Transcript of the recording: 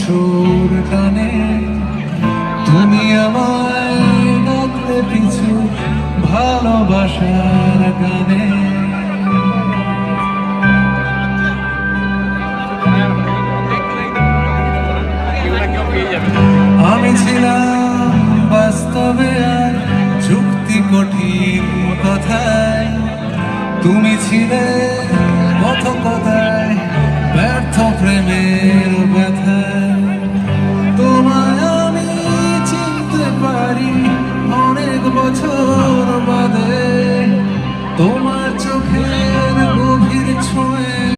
সুর টানে, তুমি আমায় ডাকলে পিছু ভালোবাসার গানে। আমি ছিলাম বাস্তবে আর যুক্তি কঠিন কথায়, তুমি ছিলে কত